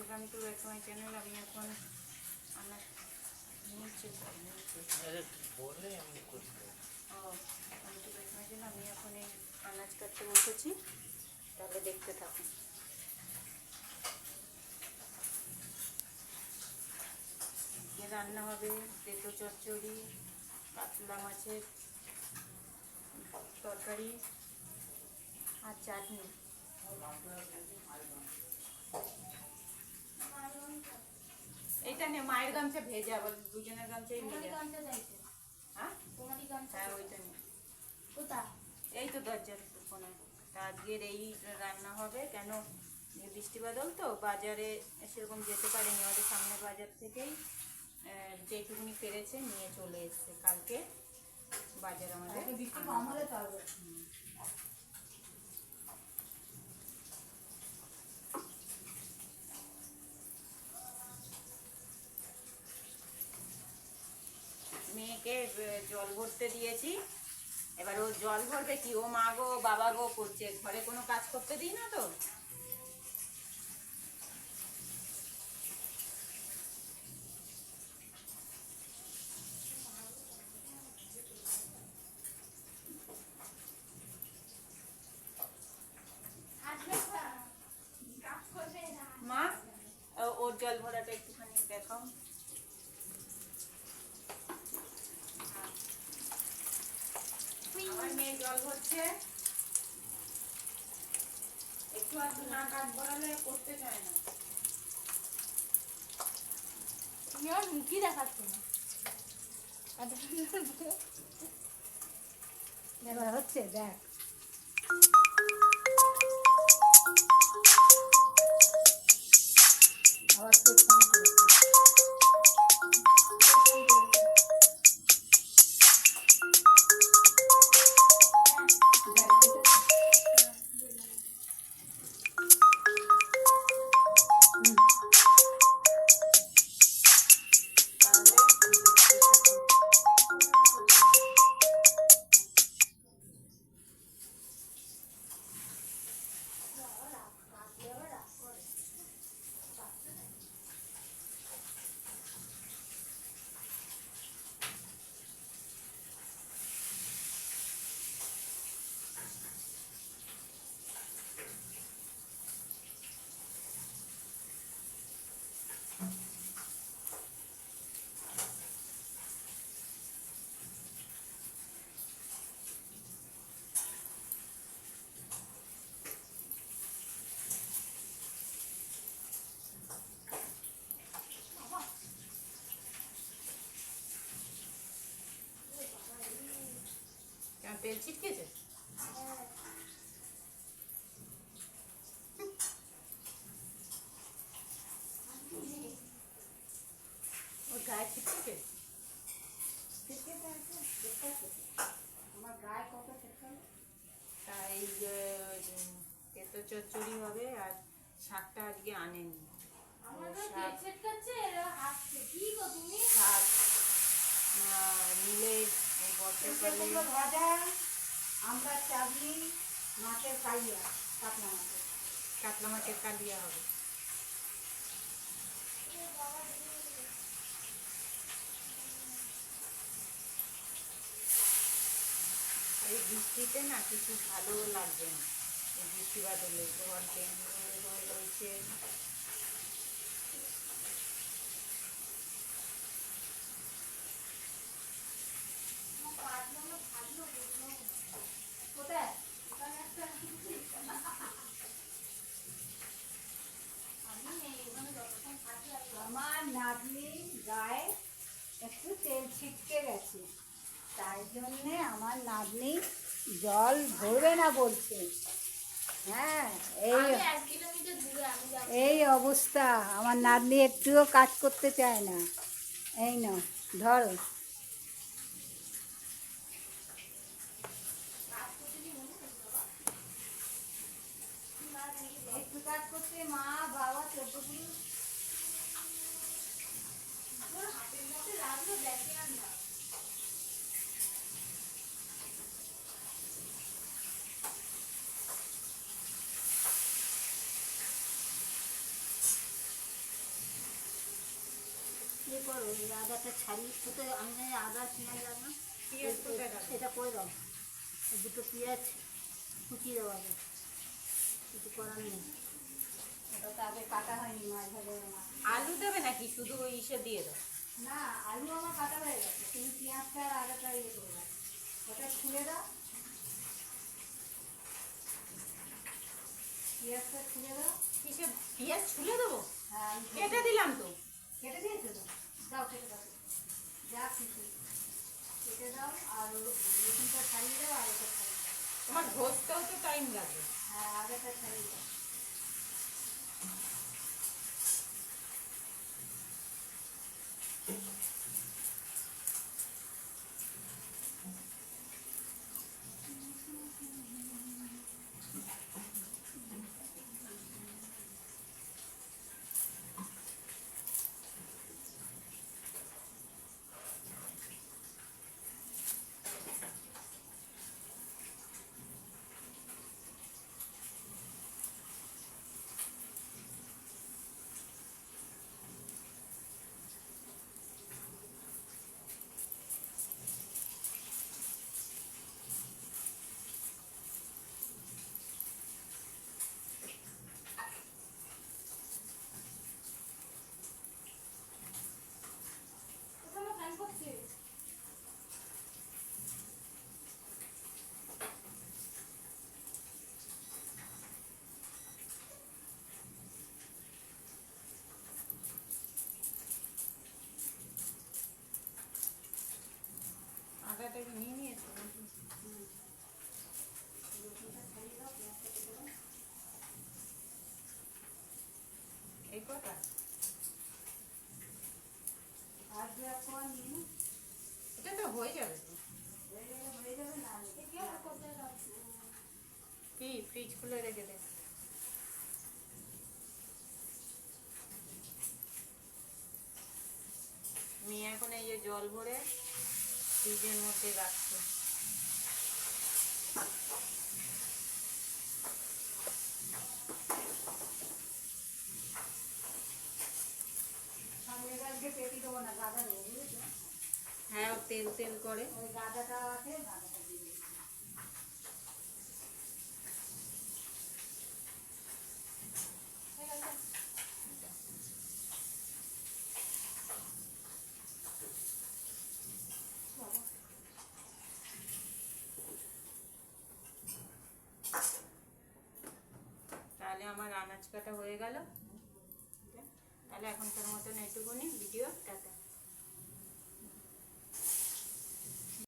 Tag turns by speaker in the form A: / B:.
A: Welcome to back to my channel. আমি এখন আনাজ আমি এখন এই আনাজ কাটতে বসেছি, তাহলে দেখতে থাকুন। রান্না হবে তেতো চচ্চড়ি, কাতলা মাছের তরকারি আর চাটনি। এইটা নে, মায়ের গামছা ভেজা, আবার দুজনের গামছাই ভেজা। হ্যাঁ হ্যাঁ, ওইটা নে। এই তো দরজার কোনায়। তা আজকের এই রান্না হবে, কেন বৃষ্টি বাদল তো বাজারে সেরকম যেতে পারেনি। আমাদের সামনের বাজার থেকেই যেটুকুনি পেরেছে নিয়ে চলে এসছে। কালকে বাজার আমাদের মেয়েকে জল ভরতে দিয়েছি। এবার ও জল ভরবে কি, ও মা গো বাবা গো করছে, ঘরে কোনো কাজ করতে দিই না তো। মা ওর জল ভরাটা একটুখানি দেখাও। আমার মেয়ে জল ভরছে, একটু আধটু না কাজ ভরালে করতে চায় না।
B: তুমি আমার মুখই দেখাচ্ছ না।
C: এবার হচ্ছে দেখ, আবার তো ফোন করেছে।
A: তেল ছিটকেছে। ওর গায়ে ছিটকেছে।
C: আমার গায়ে কত শেখালো।
A: তাই তেতো চচ্চড়ি হবে, আর শাকটা আজকে আনেনি। শাক নিলে
C: কুমড়ো ভাজা, আমরা চাটনি, মাছের কালিয়া,
A: কাতলা মাছের কালিয়া হবে। এই বৃষ্টিতে না কিছু ভালো লাগবে না। এই বৃষ্টি বাদলে ঝড় রয়েছে।
C: আমার নাতনি গায়ে একটু তেল ছিটকে গেছে, তাই জন্যে আমার নাতনি জল ভরবে না বলছে। হ্যাঁ, এই অবস্থা। আমার নাতনি একটুও কাজ করতে চায় না। এই না, ধরো। একটু কাজ করতে মা বাবা চোদ্দ পুরুষ করো, এই আদাটা ছাড়িয়ে শুধু আমি জানি আদা পেঁয়াজ যাবে না,
A: পেঁয়াজ কোথায় রাখবো?
C: এটা করে দাও, এই দুটো পেঁয়াজ কুচিয়ে দেওয়া হবে, কিছু করার নেই, ওটা তো আগে কাটা হয়নি মাছ ভাজার মাছ।
A: আলু দেবে নাকি শুধু ওই ইসে দিয়ে দাও?
C: না, আলু আমার কাটা হয়ে গেছে, তুমি পেঁয়াজটা আর আদাটা ইয়ে করে দাও, ওটা খুলে দাও, পেঁয়াজটা খুলে দাও।
A: কিসে পেঁয়াজ ছুলে দেবো?
C: হ্যাঁ, আমি
A: কেটে দিলাম তো।
C: কেটে দিয়েছো তো, দাও কেটে দাও, যা কিছু কেটে দাও, আর রসুনটা ছাড়িয়ে দাও, আর ওটা ছাড়িয়ে দাও,
A: তোমার ঘষতেও তো টাইম লাগবে।
C: হ্যাঁ আদাটা ছাড়িয়ে দাও।
B: ওখানে ফ্যান করছে।
A: আদাটাকে নিয়ে নিয়েছো নাকি?
C: রসুনটা ছাড়িয়ে দাও, পেঁয়াজটা কেটে দাও।
A: এই কটা?
C: আর দু এক কোয়া নিয়ে নাও,
A: এটা তো হয়ে যাবে তো।
C: হয়ে যাবে না,
B: কেউ কোথায় রাখছে?
A: কি ফ্রিজ খুলে রেখে দে। মেয়ে এখন এই যে জল ভরে ফ্রিজের মধ্যে রাখছে।
C: সামনে আজকে পেটি দেবো না, গাদা দেবো, বুঝেছো?
A: হ্যাঁ, ও তেল তেল করে।
C: ওই গাদাটা আছে, গাদাটা দিয়ে দেবো।
B: হয়ে গেছে।
A: তাহলে আমার আনাজ কাটা হয়ে গেল। তাহলে এখনকার মতন এইটুকুনি ভিডিও, টাটা।